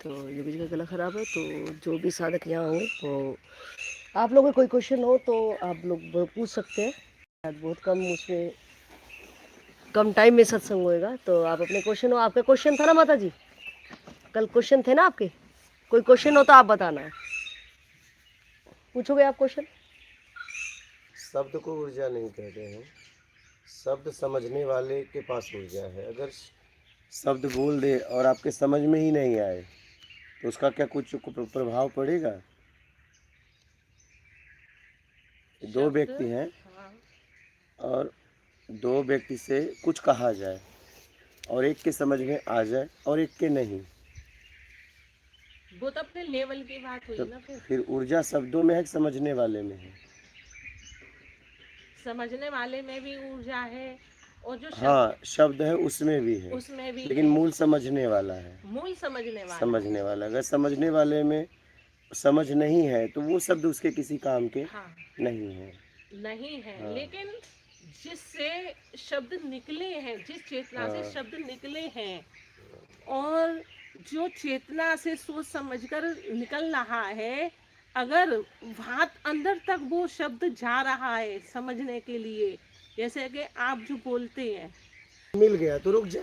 तो योगी जी का गला ख़राब है, तो जो भी साधक यहाँ होंगे वो आप लोगों को कोई क्वेश्चन हो तो आप लोग पूछ सकते हैं। शायद बहुत कम उसमें कम टाइम में सत्संग होएगा, तो आप अपने क्वेश्चन हो। आपका क्वेश्चन था ना माता जी, कल क्वेश्चन थे ना आपके? कोई क्वेश्चन हो तो आप बताना है, पूछोगे आप क्वेश्चन। शब्द को ऊर्जा नहीं कहते हैं, शब्द समझने वाले के पास ऊर्जा है। अगर शब्द बोल दे और आपके समझ में ही नहीं आए तो उसका क्या कुछ प्रभाव पड़ेगा? दो व्यक्ति हैं और दो व्यक्ति से कुछ कहा जाए और एक के समझ में आ जाए और एक के नहीं, वो तो अपने लेवल की बात हुई तो ना। फिर ऊर्जा शब्दों में है कि समझने वाले में है? समझने वाले में भी ऊर्जा है और जो हाँ, शब्द है उसमें भी है, उसमें भी लेकिन है। मूल समझने वाला है। मूल समझने वाला समझने वाला, अगर समझने वाले में समझ नहीं है तो वो शब्द उसके किसी काम के हाँ नहीं है। नहीं है। हाँ। लेकिन जिससे शब्द निकले हैं, जिस चेतना से हाँ। शब्द निकले हैं और जो चेतना से सोच समझकर निकल रहा है, अगर वहाँ अंदर तक वो शब्द जा रहा है समझने के लिए, जैसे कि आप जो बोलते हैं मिल गया तो रुक जा।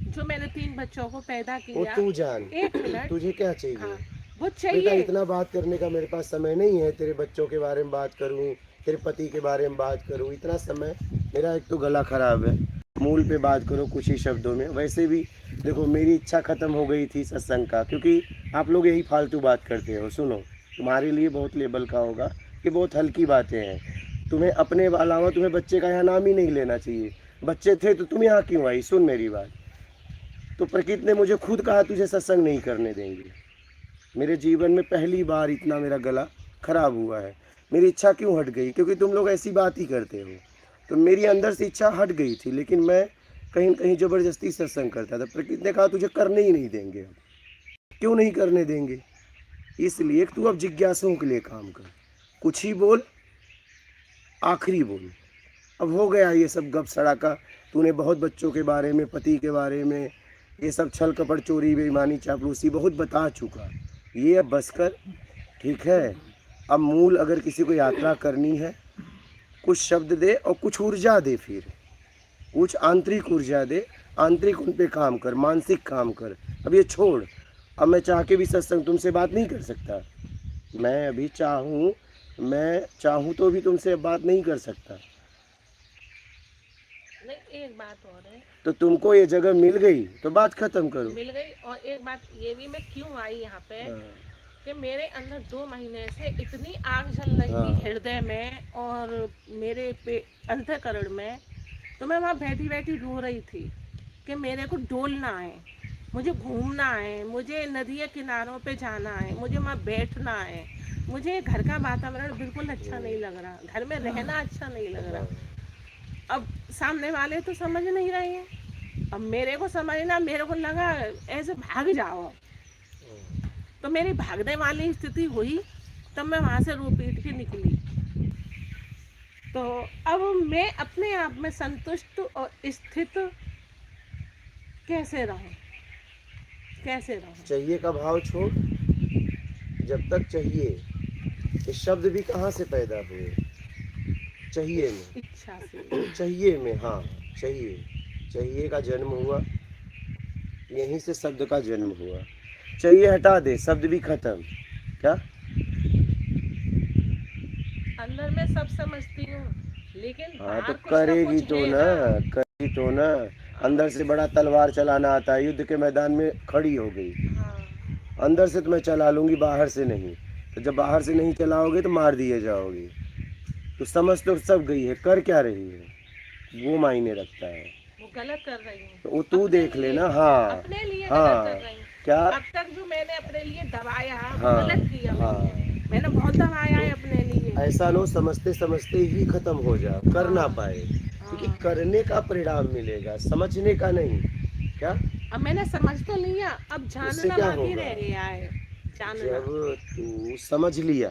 जो मैंने 3 बच्चों को पैदा वो किया। तू जान, एक मिनट। तुझे क्या चाहिए? हाँ, वो बेटा चाहिए। इतना बात करने का मेरे पास समय नहीं है, तेरे बच्चों के बारे में बात करूं, तेरे पति के बारे में बात करूं, इतना समय मेरा, एक तो गला खराब है। मूल पे बात करो कुछ ही शब्दों में। वैसे भी देखो मेरी इच्छा खत्म हो गई थी सत्संग का, क्योंकि आप लोग यही फालतू बात करते हो। सुनो, तुम्हारे लिए बहुत लेवल का होगा कि बहुत हल्की बातें हैं। तुम्हें अपने अलावा तुम्हें बच्चे का यहाँ नाम ही नहीं लेना चाहिए। बच्चे थे तो तुम यहाँ क्यों आई? सुन मेरी बात, तो प्रकृति ने मुझे खुद कहा तुझे सत्संग नहीं करने देंगे। मेरे जीवन में पहली बार इतना मेरा गला खराब हुआ है। मेरी इच्छा क्यों हट गई? क्योंकि तुम लोग ऐसी बात ही करते हो। तो मेरी अंदर से इच्छा हट गई थी, लेकिन मैं कहीं न कहीं ज़बरदस्ती सत्संग करता था। प्रकृति ने कहा तुझे करने ही नहीं देंगे। अब क्यों नहीं करने देंगे? इसलिए तू अब जिज्ञासुओं के लिए काम कर, कुछ ही बोल, आखिरी बोल। अब हो गया ये सब गप सड़ाका। तूने बहुत बच्चों के बारे में, पति के बारे में, ये सब छल कपट चोरी बेईमानी चापलूसी बहुत बता चुका। ये अब बस कर, ठीक है? अब मूल अगर किसी को यात्रा करनी है, कुछ शब्द दे और कुछ ऊर्जा दे, फिर कुछ आंतरिक ऊर्जा दे, आंतरिक उन पे काम कर, मानसिक काम कर। अब ये छोड़। अब मैं चाह के भी सत्संग तुमसे बात नहीं कर सकता। मैं अभी मैं चाहूँ तो भी तुमसे बात नहीं कर सकता। नहीं, एक बात और है। तो तुमको ये जगह मिल गई तो बात खत्म करो। मिल गई। और एक बात ये भी, मैं क्यों आई यहाँ पे कि मेरे अंदर 2 महीने से इतनी आग जल रही थी हृदय में और मेरे पे अंतःकरण में, तो मैं वहाँ बैठी बैठी रो रही थी कि मेरे को डोलना है, मुझे घूमना है, मुझे नदी के किनारों पे जाना है, मुझे वहाँ बैठना है। मुझे घर का वातावरण बिल्कुल अच्छा नहीं लग रहा, घर में रहना अच्छा नहीं लग रहा। अब सामने वाले तो समझ नहीं रहे हैं, अब मेरे को समझना, मेरे को लगा ऐसे भाग जाओ। तो मेरी भागने वाली स्थिति हुई, तब मैं वहाँ से रो पीट के निकली। तो अब मैं अपने आप में संतुष्ट और स्थित कैसे रहूं? चाहिए का भाव छोड़। जब तक चाहिए, ये शब्द भी कहाँ से पैदा हुए? चाहिए में, इच्छा से। चाहिए में, हाँ चाहिए का जन्म हुआ, यहीं से शब्द का जन्म हुआ। चाहिए हटा दे, शब्द भी खत्म। क्या अंदर में सब समझती हूँ, लेकिन हाँ, तो कुछ करेगी कुछ तो है ना, करेगी तो ना। अंदर से बड़ा तलवार चलाना आता है, युद्ध के मैदान में खड़ी हो गई। अंदर से तो मैं चला लूंगी, बाहर से नहीं। तो जब बाहर से नहीं चलाओगे तो मार दिए जाओगे। तो समझ तो सब गई है, कर क्या रही है वो मायने रखता है। वो गलत कर रही हूँ, तो वो तू देख लेना। हाँ अपने लिए हाँ, गलत कर रही हूँ। क्या अब तक जो मैंने अपने लिए दबाया, वो हाँ गलत किया। हाँ, मैंने बहुत दबाया है अपने लिए। ऐसा लो समझते समझते ही खत्म हो जा, कर ना पाए। क्योंकि करने का परिणाम मिलेगा, समझने का नहीं। क्या अब मैंने समझ तो लिया, अब उससे जानना क्या बाकी होगा? रह गया है। जानना। जब तू समझ लिया,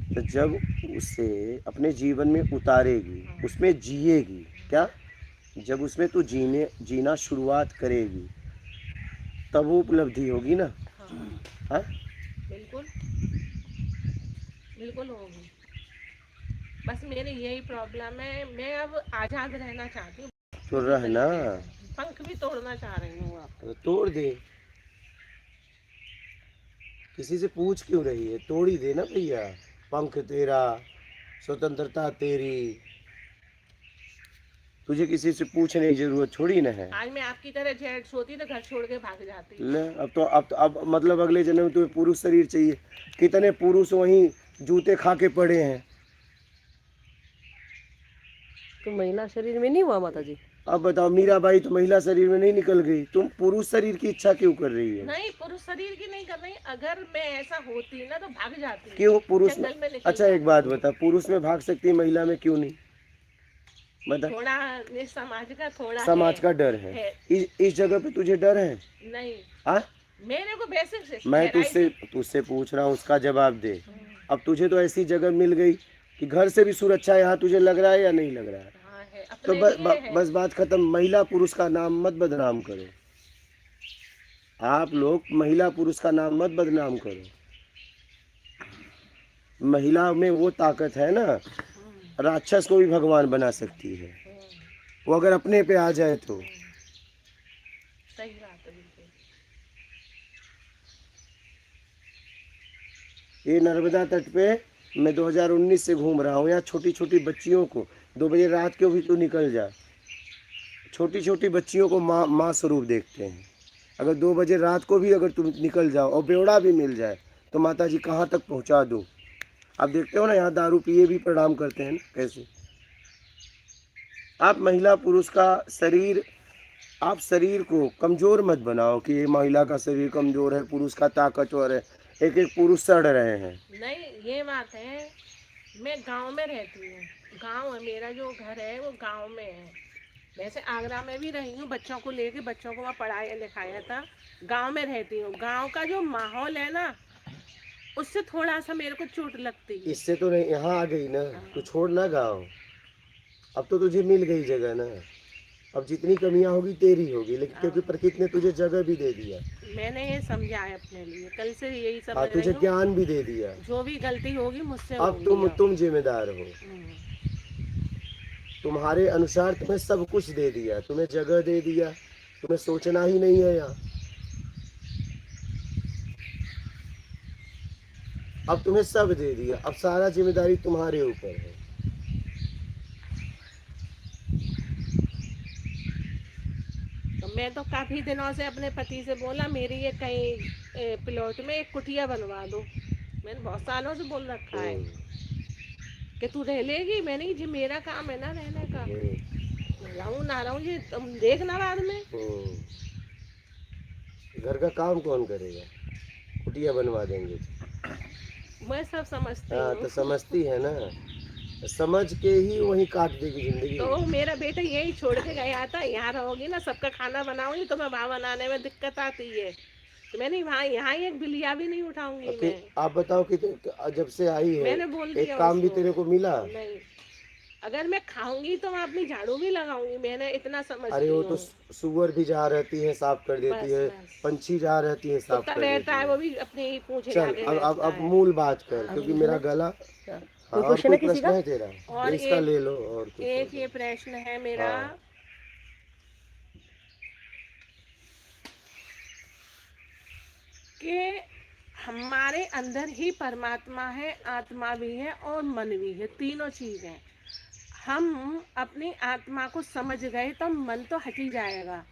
तो जब उसे अपने जीवन में उतारेगी, उसमें जिएगी, क्या जब उसमें तू जीना शुरुआत करेगी तब वो उपलब्धि होगी ना। हाँ हाँ बिल्कुल बिल्कुल होगी। बस मेरी यही प्रॉब्लम है, मैं अब आज़ाद रहना चाहती हूँ तो पूरी रहना, तरीके से। पंख भी तोड़ना चाह रही हूँ अब। तो तोड़ दे, किसी से पूछ क्यों रही है, तोड़ ही दे ना भैया। पंख तेरा, स्वतंत्रता तेरी, तुझे किसी से पूछने की जरूरत छोड़ी ना है। आज मैं आपकी तरह जेंट्स होती तो घर छोड़ के भाग जाती। ले अब मतलब अगले जन्म में तुम्हें पुरुष शरीर चाहिए। कितने पुरुष वहीं जूते खा के पड़े हैं। तो महिला शरीर में नहीं हुआ माता जी? अब बताओ, मीराबाई तो महिला शरीर में नहीं निकल गई, तुम पुरुष शरीर की इच्छा क्यों कर रही हो? नहीं, पुरुष शरीर की नहीं कर रही। अगर मैं ऐसा होती ना तो भाग जाती। क्यों पुरुष में? जंगल में निकल अच्छा एक जाती। बात बता, पुरुष में भाग सकती है, महिला में क्यों नहीं? बता। थोड़ा ये समाज का थोड़ा समाज है, का डर है। इस जगह पे तुझे डर है? नहीं हाँ, मेरे को बेसिक से मैं गहराई तुझसे पूछ रहा हूँ, उसका जवाब दे। अब तुझे तो ऐसी जगह मिल गई कि घर से भी सुरक्षा यहाँ तुझे लग रहा है या नहीं लग रहा है? हाँ है, तो अपने लिए है। बस बात खत्म। महिला पुरुष का नाम मत बदनाम करो। आप लोग महिला पुरुष का नाम मत बदनाम करो। महिला में वो ताकत है ना, राक्षस को भी भगवान बना सकती है, वो अगर अपने पे आ जाए तो। सही बात है बिल्कुल। ये नर्मदा तट पे मैं 2019 से घूम रहा हूँ। यहाँ छोटी छोटी बच्चियों को 2 बजे रात को भी तू निकल जा, छोटी छोटी बच्चियों को माँ स्वरूप देखते हैं। अगर 2 बजे रात को भी अगर तुम निकल जाओ और बेवड़ा भी मिल जाए तो माता जी कहाँ तक पहुँचा दूँ। आप देखते हो ना, यहाँ दारू पिए भी प्रणाम करते हैं ना कैसे। आप महिला पुरुष का शरीर, आप शरीर को कमज़ोर मत बनाओ कि ये महिला का शरीर कमज़ोर है, पुरुष का ताकतवर है। एक एक पुरुष सड़ रहे हैं। नहीं ये बात है, मैं गांव में रहती हूँ। गांव है मेरा, जो घर है वो गांव में है। वैसे आगरा में भी रही हूँ, बच्चों को लेके, बच्चों को वहाँ पढ़ाया लिखाया था। गांव में रहती हूँ। गांव का जो माहौल है ना, उससे थोड़ा सा मेरे को चोट लगती है। इससे तो नहीं, यहाँ आ गई ना तो छोड़ ना गाँव। अब तो तुझे मिल गई जगह ना, अब जितनी कमियां होगी तेरी होगी, लेकिन क्योंकि प्रकृति ने तुझे जगह भी दे दिया। मैंने ये समझा है अपने लिए, कल से यही समझ हाँ, रही तुझे हूँ। ज्ञान भी दे दिया। जो भी गलती होगी मुझसे अब होगी। तुम जिम्मेदार हो। तुम्हारे अनुसार तुम्हें सब कुछ दे दिया, तुम्हें जगह दे दिया, तुम्हें सोचना ही नहीं है यहाँ। अब तुम्हें सब दे दिया, अब सारा जिम्मेदारी तुम्हारे ऊपर है। तो मैं तो काफी दिनों से अपने पति से बोला, मेरी ये कहीं प्लॉट में एक कुटिया बनवा दो। मैंने बहुत सालों से बोल रखा है कि तू रह लेगी। मैंने जी मेरा काम है ना रहने का, रहूं ना रहूं ये तुम देखना बाद में। घर का काम कौन करेगा? कुटिया बनवा देंगे। मैं सब समझती हाँ, हूँ। तो समझती है ना, समझ के ही वही काट देगी जिंदगी। तो मेरा बेटा यही छोड़ के गया था, यहाँ रहोगी ना, सबका खाना बनाऊंगी तो मैं वहाँ बनाने में दिक्कत आती है। तो मैंने वहाँ यहाँ एक बिलिया भी नहीं उठाऊंगी मैं। आप बताओ कि जब से आई है मैंने बोल दिया एक काम भी उसको। तेरे को मिला? नहीं, अगर मैं खाऊंगी तो मैं अपनी झाड़ू भी लगाऊंगी, मैंने इतना समझती अरे वो हूँ। तो सुअर भी जहाँ रहती है साफ कर देती है, बस। पंछी जहाँ रहती है साफ कुत्ता कर देती रहता है वो है। भी अपने ही पूछे चल आगे अब रहता है। मूल बात कर, क्योंकि मेरा गला। हाँ, और क्वेश्चन कोई है किसी प्रश्न का? है तेरा? और इसका ले लो। और कुछ एक हो ये प्रश्न है मेरा हाँ। कि हमारे अंदर ही परमात्मा है, आत्मा भी है और मन भी है, तीनों चीज है। हम अपनी आत्मा को समझ गए तो मन तो हट ही जाएगा।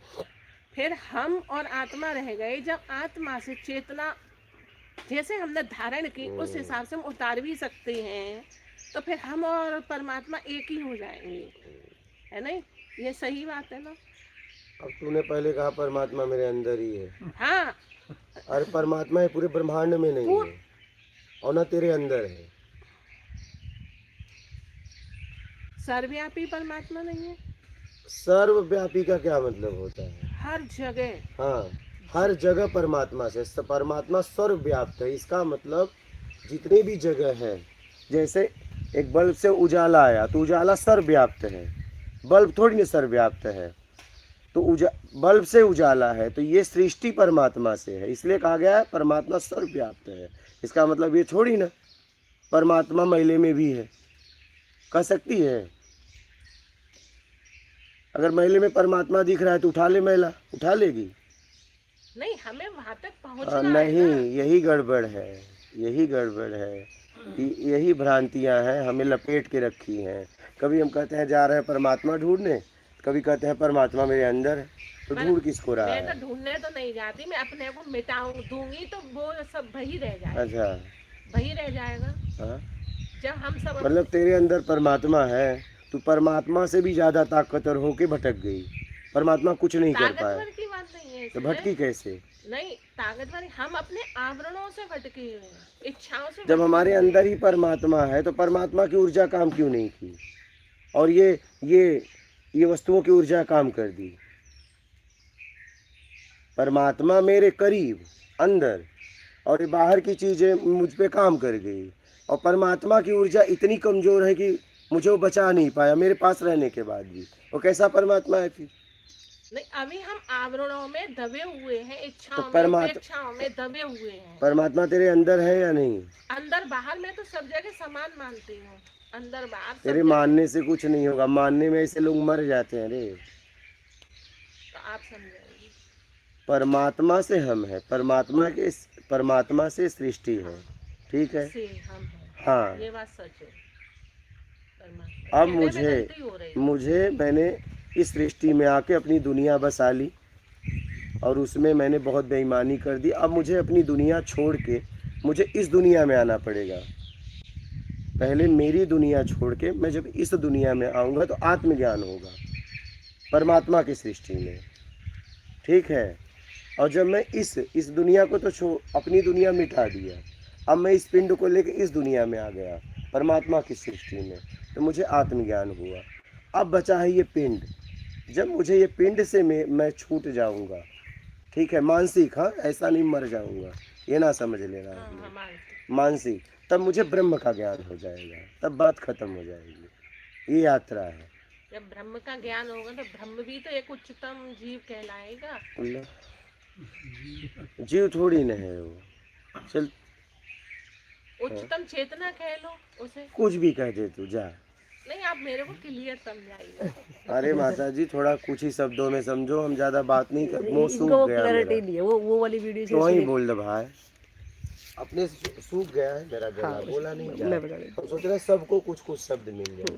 फिर हम और आत्मा रह गए। जब आत्मा से चेतना जैसे हमने धारण की उस हिसाब से हम उतार भी सकते हैं, तो फिर हम और परमात्मा एक ही हो जाएंगे, है नहीं? ये सही बात है ना? अब तूने पहले कहा परमात्मा मेरे अंदर ही है। हाँ, अरे परमात्मा है पूरे ब्रह्मांड में नहीं है, और ना तेरे अंदर है। सर्वव्यापी परमात्मा नहीं है? सर्वव्यापी का क्या मतलब होता है? हर जगह। हाँ, हर जगह परमात्मा से, परमात्मा सर्वव्याप्त है। इसका मतलब जितनी भी जगह है, जैसे एक बल्ब से उजाला आया तो उजाला सर्वव्याप्त है। बल्ब थोड़ी ना सर्वव्याप्त है, तो बल्ब से उजाला है, तो ये सृष्टि परमात्मा से है, इसलिए कहा गया है परमात्मा सर्वव्याप्त है। इसका मतलब ये थोड़ी ना परमात्मा मैले में भी है, कह सकती है? अगर मैले में परमात्मा दिख रहा है तो उठा ले मैला, उठा लेगी? नहीं, हमें वहां तक पहुंचना है नहीं, ना। यही गड़बड़ है, यही गड़बड़ है, यही भ्रांतियां हैं, हमें लपेट के रखी हैं। कभी हम कहते हैं जा रहे हैं परमात्मा ढूंढने, कभी कहते हैं परमात्मा मेरे अंदर है, तो ढूंढ किसको रहा मैं है? तो ढूंढने तो नहीं जाती, मैं अपने को मिटाऊं दूंगी तो वो सब वही रह जाएगा, अच्छा, वही रह जाएगा। हाँ, जब हम सब मतलब तेरे अंदर परमात्मा है, तू परमात्मा से भी ज्यादा ताकतवर होके भटक गई, परमात्मा कुछ नहीं कर पाया, ताकतवर की बात नहीं है तो इसमें। भटकी कैसे? नहीं, ताकतवर हम अपने आवरणों से भटके हुए हैं, इच्छाओं से जब भटके हमारे हुए हैं। अंदर ही परमात्मा है तो परमात्मा की ऊर्जा काम क्यों नहीं की, और ये वस्तुओं की ऊर्जा काम कर दी? परमात्मा मेरे करीब अंदर, और ये बाहर की चीजें मुझ पे काम कर गई, और परमात्मा की ऊर्जा इतनी कमजोर है कि मुझे वो बचा नहीं पाया मेरे पास रहने के बाद भी। वो कैसा परमात्मा है फिर? नहीं, अभी हम आवरणों में दबे हुए हैं, इच्छाओं तो में, अपेक्षाओं में दबे हुए हैं। परमात्मा तेरे अंदर है या नहीं? अंदर बाहर में तो सब जगह समान मानती हूँ, अंदर बाहर सब तेरे जगह। मानने से कुछ नहीं होगा, मानने में ऐसे लोग मर जाते हैं रे। तो आप समझाइए। परमात्मा से हम है, परमात्मा से सृष्टि है, ठीक है? से हम हैं, हाँ, ये बात सच है। परमात्मा अब कहने में गलती हो रही है। मैंने इस सृष्टि में आके अपनी दुनिया बसा ली, और उसमें मैंने बहुत बेईमानी कर दी। अब मुझे अपनी दुनिया छोड़ के मुझे इस दुनिया में आना पड़ेगा। पहले मेरी दुनिया छोड़ के मैं जब इस दुनिया में आऊँगा तो आत्मज्ञान होगा परमात्मा की सृष्टि में, ठीक है? और जब मैं इस दुनिया को तो अपनी दुनिया मिटा दिया, अब मैं इस पिंड को लेके इस दुनिया में आ गया परमात्मा की सृष्टि में, तो मुझे आत्मज्ञान हुआ। अब बचा है ये पिंड, जब मुझे ये पिंड से मैं छूट जाऊंगा, ठीक है, मानसिक, हाँ, ऐसा नहीं मर जाऊंगा, ये ना समझ लेना आपने, हमारे मानसिक, तब मुझे ब्रह्म का ज्ञान हो जाएगा, तब बात खत्म हो जाएगी। ये यात्रा है। जब ब्रह्म का ज्ञान होगा तो ब्रह्म भी तो एक उच्चतम जीव कहलाएगा। जीव थोड़ी न है वो, चल उच्चतम चेतना कह लो उसे। कुछ भी कह दे तू, जा। नहीं, आप मेरे को क्लियर समझाइए। अरे माता जी, थोड़ा कुछ ही शब्दों में समझो, हम ज्यादा बात नहीं कर, मुंह सूख इनको गया क्लैरिटी मेरा। नहीं है, वो वाली वीडियो से तो वही इसलिए- बोल दे भाई, अपने सूख गया है मेरा गला, हाँ, बोला नहीं जा मैं रहा। बता देती हम सोच रहे हैं सबको कुछ कुछ शब्द मिल जाए।